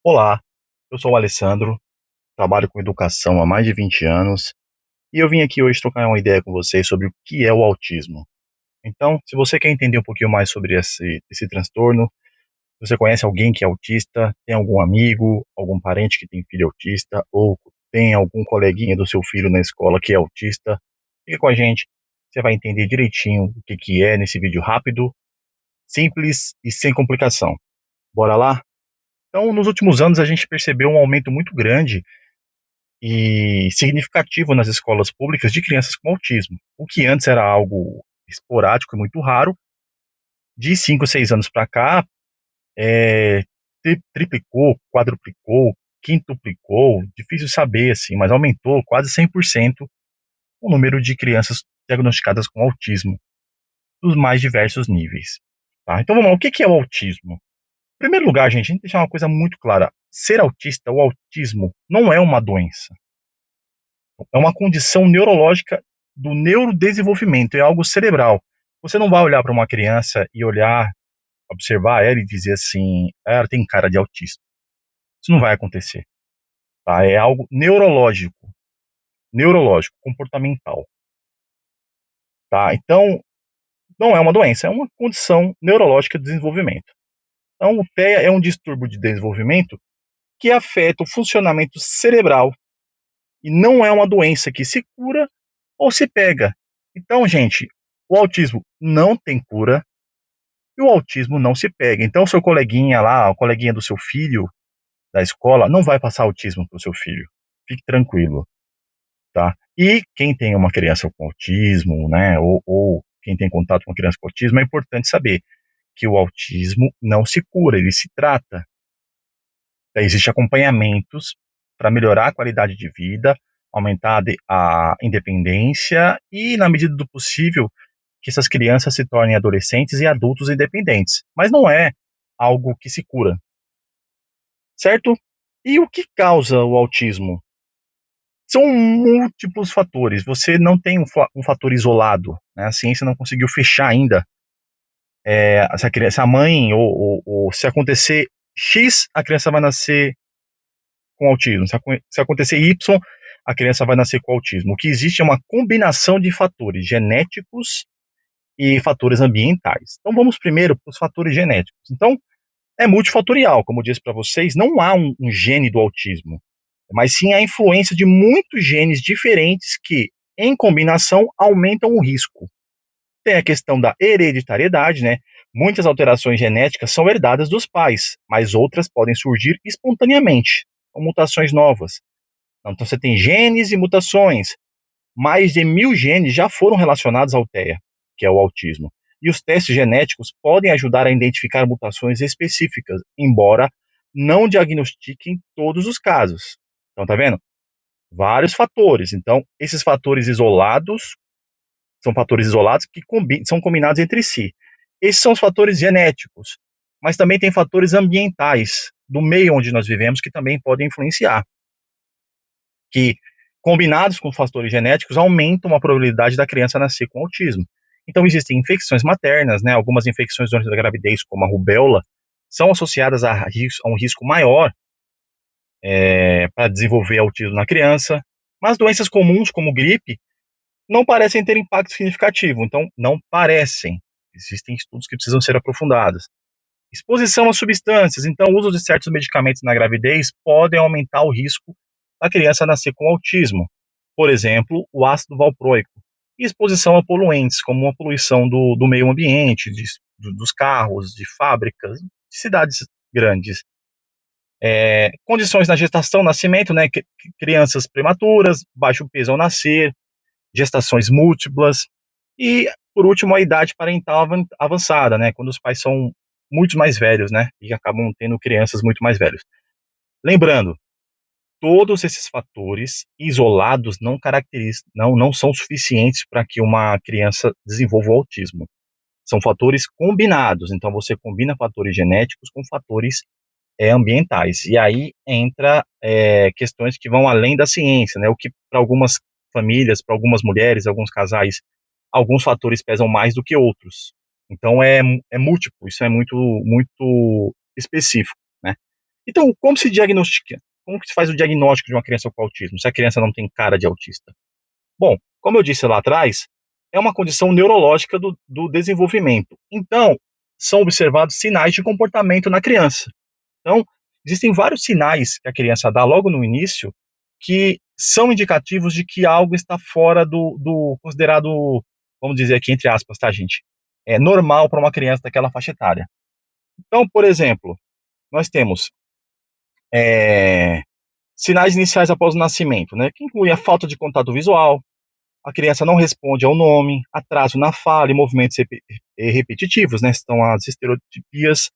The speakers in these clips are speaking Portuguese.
Olá, eu sou o Alessandro, trabalho com educação há mais de 20 anos e eu vim aqui hoje trocar uma ideia com vocês sobre o que é o autismo. Então, se você quer entender um pouquinho mais sobre esse transtorno, se você conhece alguém que é autista, tem algum amigo, algum parente que tem filho autista, ou tem algum coleguinha do seu filho na escola que é autista, fica com a gente, você vai entender direitinho o que que é nesse vídeo rápido, simples e sem complicação. Bora lá? Então, nos últimos anos, a gente percebeu um aumento muito grande e significativo nas escolas públicas de crianças com autismo. O que antes era algo esporádico e muito raro, de 5, 6 anos para cá, é, triplicou, quadruplicou, quintuplicou, difícil saber, assim, mas aumentou quase 100% o número de crianças diagnosticadas com autismo, dos mais diversos níveis. Tá? Então vamos lá, o que é o autismo? Em primeiro lugar, gente, a gente tem que deixar uma coisa muito clara. Ser autista, o autismo, não é uma doença. É uma condição neurológica do neurodesenvolvimento, é algo cerebral. Você não vai olhar para uma criança e olhar, observar ela e dizer assim, "Ah, ela tem cara de autista." Isso não vai acontecer, tá? É algo neurológico, comportamental, tá? Então, não é uma doença, é uma condição neurológica de desenvolvimento. Então, o TEA é um distúrbio de desenvolvimento que afeta o funcionamento cerebral e não é uma doença que se cura ou se pega. Então, gente, o autismo não tem cura e o autismo não se pega. Então, seu coleguinha lá, o coleguinha do seu filho da escola, não vai passar autismo para o seu filho. Fique tranquilo, tá? E quem tem uma criança com autismo, né, ou quem tem contato com uma criança com autismo, é importante saber que o autismo não se cura, ele se trata. Existem acompanhamentos para melhorar a qualidade de vida, aumentar a independência e, na medida do possível, que essas crianças se tornem adolescentes e adultos independentes. Mas não é algo que se cura, certo? E o que causa o autismo? São múltiplos fatores. Você não tem um fator isolado, né? A ciência não conseguiu fechar ainda. Se a criança, a mãe, ou se acontecer X, a criança vai nascer com autismo. Se acontecer Y, a criança vai nascer com autismo. O que existe é uma combinação de fatores genéticos e fatores ambientais. Então vamos primeiro para os fatores genéticos. Então, é multifatorial, como eu disse para vocês, não há um gene do autismo, mas sim a influência de muitos genes diferentes que, em combinação, aumentam o risco. Tem a questão da hereditariedade, né? Muitas alterações genéticas são herdadas dos pais, mas outras podem surgir espontaneamente, com mutações novas. Então você tem genes e mutações. Mais de 1.000 genes já foram relacionados ao TEA, que é o autismo. E os testes genéticos podem ajudar a identificar mutações específicas, embora não diagnostiquem todos os casos. Então, tá vendo? Vários fatores. Então, esses fatores isolados são fatores isolados que são combinados entre si. Esses são os fatores genéticos, mas também tem fatores ambientais do meio onde nós vivemos que também podem influenciar, que, combinados com fatores genéticos, aumentam a probabilidade da criança nascer com autismo. Então, existem infecções maternas, né? Algumas infecções durante a gravidez, como a rubéola, são associadas a um risco maior para desenvolver autismo na criança, mas doenças comuns, como gripe, não parecem ter impacto significativo. Então, não parecem. Existem estudos que precisam ser aprofundados. Exposição a substâncias. Então, o uso de certos medicamentos na gravidez podem aumentar o risco da criança nascer com autismo. Por exemplo, o ácido valproico. E exposição a poluentes, como a poluição do meio ambiente, dos carros, de fábricas, de cidades grandes. Condições na gestação, nascimento, né? Crianças prematuras, baixo peso ao nascer, gestações múltiplas. E, por último, a idade parental avançada, né? Quando os pais são muito mais velhos, né? E acabam tendo crianças muito mais velhas. Lembrando, todos esses fatores isolados não caracterizam, não são suficientes para que uma criança desenvolva o autismo. São fatores combinados. Então, você combina fatores genéticos com fatores ambientais. E aí entra questões que vão além da ciência, né? O que para algumas famílias, para algumas mulheres, alguns casais, alguns fatores pesam mais do que outros. Então é múltiplo, isso é muito específico, né? Então, como se diagnostica? Como que se faz o diagnóstico de uma criança com autismo, se a criança não tem cara de autista? Bom, como eu disse lá atrás, é uma condição neurológica do desenvolvimento. Então, são observados sinais de comportamento na criança. Então, existem vários sinais que a criança dá logo no início que são indicativos de que algo está fora do considerado, vamos dizer aqui entre aspas, tá, gente? É normal para uma criança daquela faixa etária. Então, por exemplo, nós temos é, sinais iniciais após o nascimento, né, que inclui a falta de contato visual, a criança não responde ao nome, atraso na fala e movimentos repetitivos, né, são as estereotipias.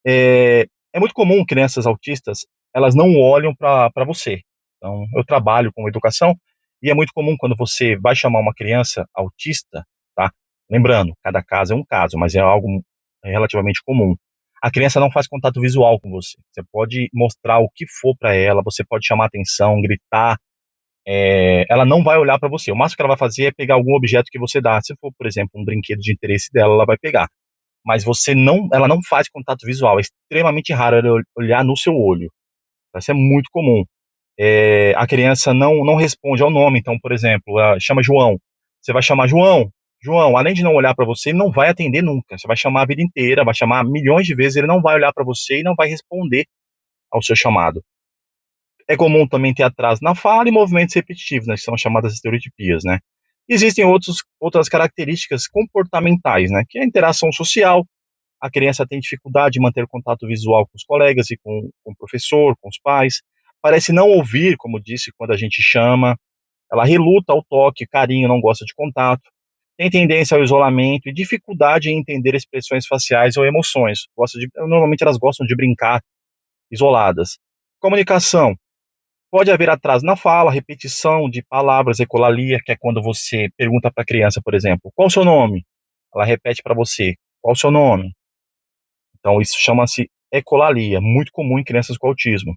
É muito comum crianças autistas, elas não olham para você. Então, eu trabalho com educação e é muito comum quando você vai chamar uma criança autista, tá? Lembrando, cada caso é um caso, mas é algo relativamente comum. A criança não faz contato visual com você. Você pode mostrar o que for para ela, você pode chamar atenção, gritar, ela não vai olhar para você. O máximo que ela vai fazer é pegar algum objeto que você dá. Se for, por exemplo, um brinquedo de interesse dela, ela vai pegar. Mas ela não faz contato visual. É extremamente raro ela olhar no seu olho. Isso é muito comum. A criança não responde ao nome. Então, por exemplo, ela chama João. Você vai chamar João. João, além de não olhar para você, ele não vai atender nunca. Você vai chamar a vida inteira, vai chamar milhões de vezes, ele não vai olhar para você e não vai responder ao seu chamado. É comum também ter atraso na fala e movimentos repetitivos, né, que são chamadas estereotipias, né. Existem outras características comportamentais, né, que é a interação social. A criança tem dificuldade de manter contato visual com os colegas e com o professor, com os pais. Parece não ouvir, como disse, quando a gente chama. Ela reluta ao toque, carinho, não gosta de contato. Tem tendência ao isolamento e dificuldade em entender expressões faciais ou emoções. Normalmente elas gostam de brincar isoladas. Comunicação. Pode haver atraso na fala, repetição de palavras, ecolalia, que é quando você pergunta para a criança, por exemplo, qual o seu nome? Ela repete para você, qual o seu nome? Então isso chama-se ecolalia, muito comum em crianças com autismo.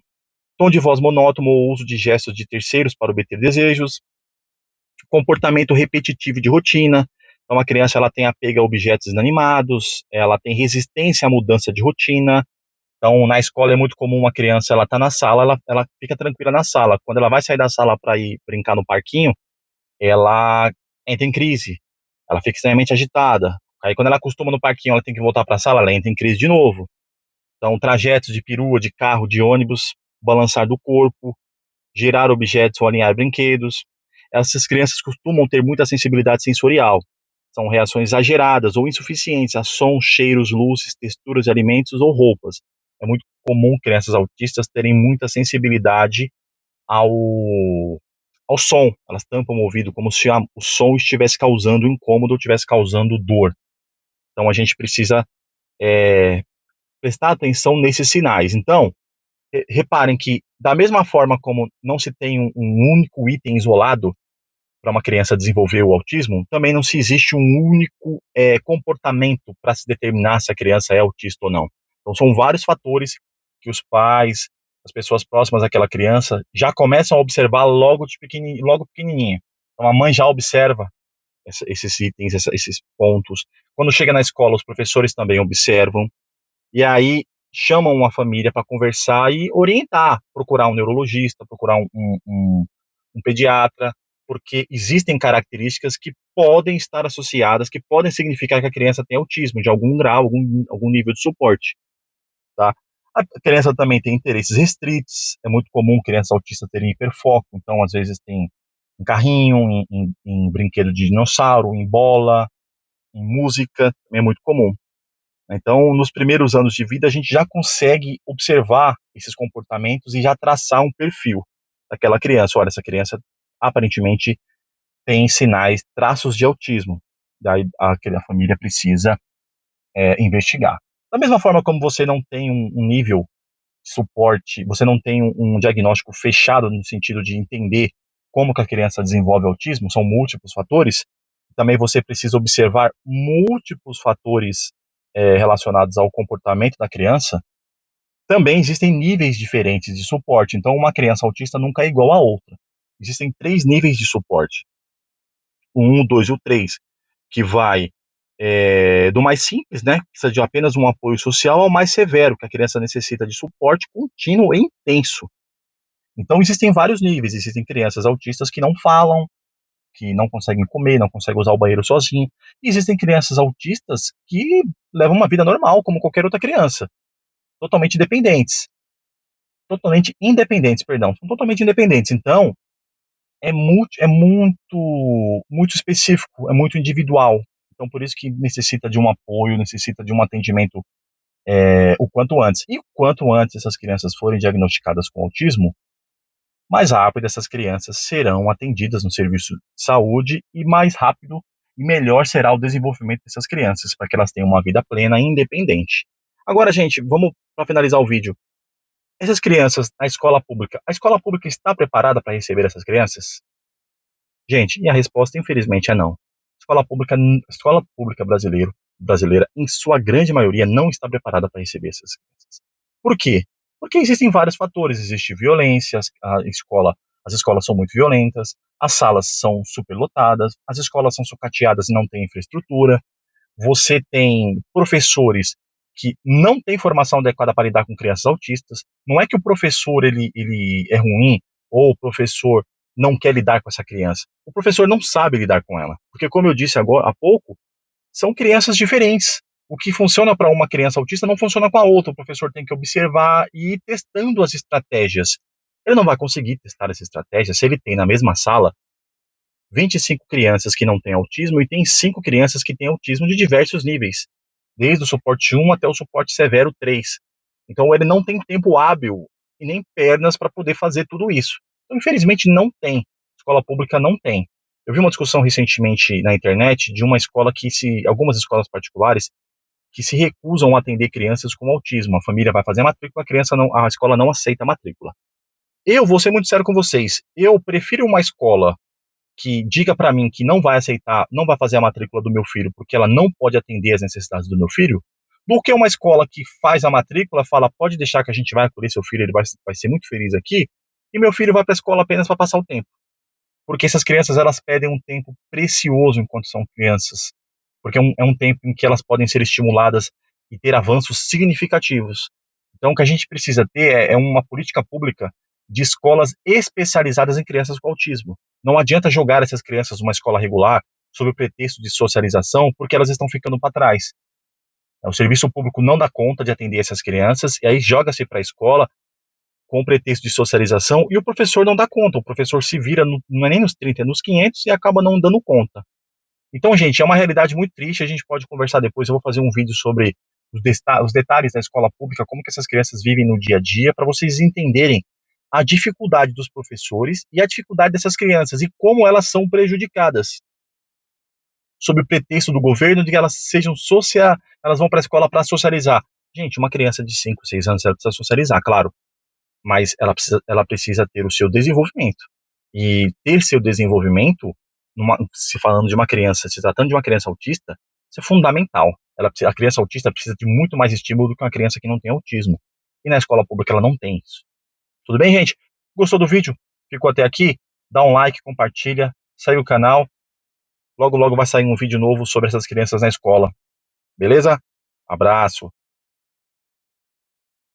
Tom de voz monótono ou uso de gestos de terceiros para obter desejos, comportamento repetitivo de rotina. Então a criança ela tem apego a objetos inanimados, ela tem resistência à mudança de rotina. Então, na escola é muito comum uma criança, ela tá na sala, ela fica tranquila na sala. Quando ela vai sair da sala para ir brincar no parquinho, ela entra em crise. Ela fica extremamente agitada. Aí, quando ela acostuma no parquinho, ela tem que voltar para a sala, ela entra em crise de novo. Então, trajetos de perua, de carro, de ônibus, balançar do corpo, girar objetos ou alinhar brinquedos. Essas crianças costumam ter muita sensibilidade sensorial. São reações exageradas ou insuficientes a sons, cheiros, luzes, texturas de alimentos ou roupas. É muito comum crianças autistas terem muita sensibilidade ao, ao som. Elas tampam o ouvido como se o som estivesse causando incômodo ou estivesse causando dor. Então a gente precisa é, prestar atenção nesses sinais. Então, reparem que, da mesma forma como não se tem um único item isolado para uma criança desenvolver o autismo, também não se existe um único comportamento para se determinar se a criança é autista ou não. Então, são vários fatores que os pais, as pessoas próximas àquela criança, já começam a observar logo pequenininha. Então, a mãe já observa esses itens, esses pontos. Quando chega na escola, os professores também observam. E aí chamam a família para conversar e orientar, procurar um neurologista, procurar um pediatra, porque existem características que podem estar associadas, que podem significar que a criança tem autismo, de algum grau, algum nível de suporte, tá? A criança também tem interesses restritos, é muito comum crianças autistas terem hiperfoco, então às vezes tem em carrinho, em brinquedo de dinossauro, em bola, em música, também é muito comum. Então, nos primeiros anos de vida, a gente já consegue observar esses comportamentos e já traçar um perfil daquela criança. Olha, essa criança aparentemente tem sinais, traços de autismo. Daí a família precisa investigar. Da mesma forma como você não tem um nível de suporte, você não tem um diagnóstico fechado no sentido de entender como que a criança desenvolve autismo, são múltiplos fatores, também você precisa observar múltiplos fatores relacionados ao comportamento da criança. Também existem níveis diferentes de suporte, então uma criança autista nunca é igual a outra. Existem 3 níveis de suporte, o 1, o 2 e o 3, que vai do mais simples, né, que precisa de apenas um apoio social, ao mais severo, que a criança necessita de suporte contínuo e intenso. Então existem vários níveis, existem crianças autistas que não falam, que não conseguem comer, não conseguem usar o banheiro sozinho. E existem crianças autistas que levam uma vida normal, como qualquer outra criança, totalmente independentes. Totalmente independentes, perdão, são totalmente independentes. Então, muito específico, é muito individual. Então, por isso que necessita de um apoio, necessita de um atendimento o quanto antes. E o quanto antes essas crianças forem diagnosticadas com autismo, mais rápido essas crianças serão atendidas no serviço de saúde e mais rápido e melhor será o desenvolvimento dessas crianças, para que elas tenham uma vida plena e independente. Agora, gente, vamos para finalizar o vídeo. Essas crianças na escola pública, a escola pública está preparada para receber essas crianças? Gente, e a resposta, infelizmente, é não. A escola pública brasileira, em sua grande maioria, não está preparada para receber essas crianças. Por quê? Porque existem vários fatores. Existe violência, as escolas são muito violentas, as salas são superlotadas, as escolas são sucateadas e não têm infraestrutura. Você tem professores que não têm formação adequada para lidar com crianças autistas. Não é que o professor ele é ruim ou o professor não quer lidar com essa criança. O professor não sabe lidar com ela, porque como eu disse agora há pouco, são crianças diferentes. O que funciona para uma criança autista não funciona com a outra. O professor tem que observar e ir testando as estratégias. Ele não vai conseguir testar essa estratégia se ele tem na mesma sala 25 crianças que não têm autismo e tem 5 crianças que têm autismo de diversos níveis, desde o suporte 1 até o suporte severo 3. Então ele não tem tempo hábil e nem pernas para poder fazer tudo isso. Então, infelizmente, não tem. Escola pública não tem. Eu vi uma discussão recentemente na internet de uma escola algumas escolas particulares que se recusam a atender crianças com autismo. A família vai fazer a matrícula, a escola não aceita a matrícula. Eu vou ser muito sério com vocês. Eu prefiro uma escola que diga para mim que não vai aceitar, não vai fazer a matrícula do meu filho porque ela não pode atender as necessidades do meu filho, do que uma escola que faz a matrícula, fala, pode deixar que a gente vai acolher seu filho, ele vai ser muito feliz aqui, e meu filho vai para a escola apenas para passar o tempo. Porque essas crianças, elas pedem um tempo precioso enquanto são crianças, porque é um tempo em que elas podem ser estimuladas e ter avanços significativos. Então, o que a gente precisa ter é uma política pública de escolas especializadas em crianças com autismo. Não adianta jogar essas crianças numa escola regular sob o pretexto de socialização, porque elas estão ficando para trás. O serviço público não dá conta de atender essas crianças, e aí joga-se para a escola com o pretexto de socialização, e o professor não dá conta. O professor se vira, não é nem nos 30, é nos 500, e acaba não dando conta. Então, gente, é uma realidade muito triste. A gente pode conversar depois. Eu vou fazer um vídeo sobre os detalhes da escola pública, como que essas crianças vivem no dia a dia, para vocês entenderem a dificuldade dos professores e a dificuldade dessas crianças e como elas são prejudicadas sob o pretexto do governo de que elas vão para a escola para socializar. Gente, uma criança de 5, 6 anos ela precisa socializar, claro, mas ela precisa ter o seu desenvolvimento. E ter seu desenvolvimento, se falando de uma criança, se tratando de uma criança autista, isso é fundamental. A criança autista precisa de muito mais estímulo do que uma criança que não tem autismo. E na escola pública ela não tem isso. Tudo bem, gente? Gostou do vídeo? Ficou até aqui? Dá um like, compartilha, segue o canal. Logo, logo vai sair um vídeo novo sobre essas crianças na escola. Beleza? Abraço.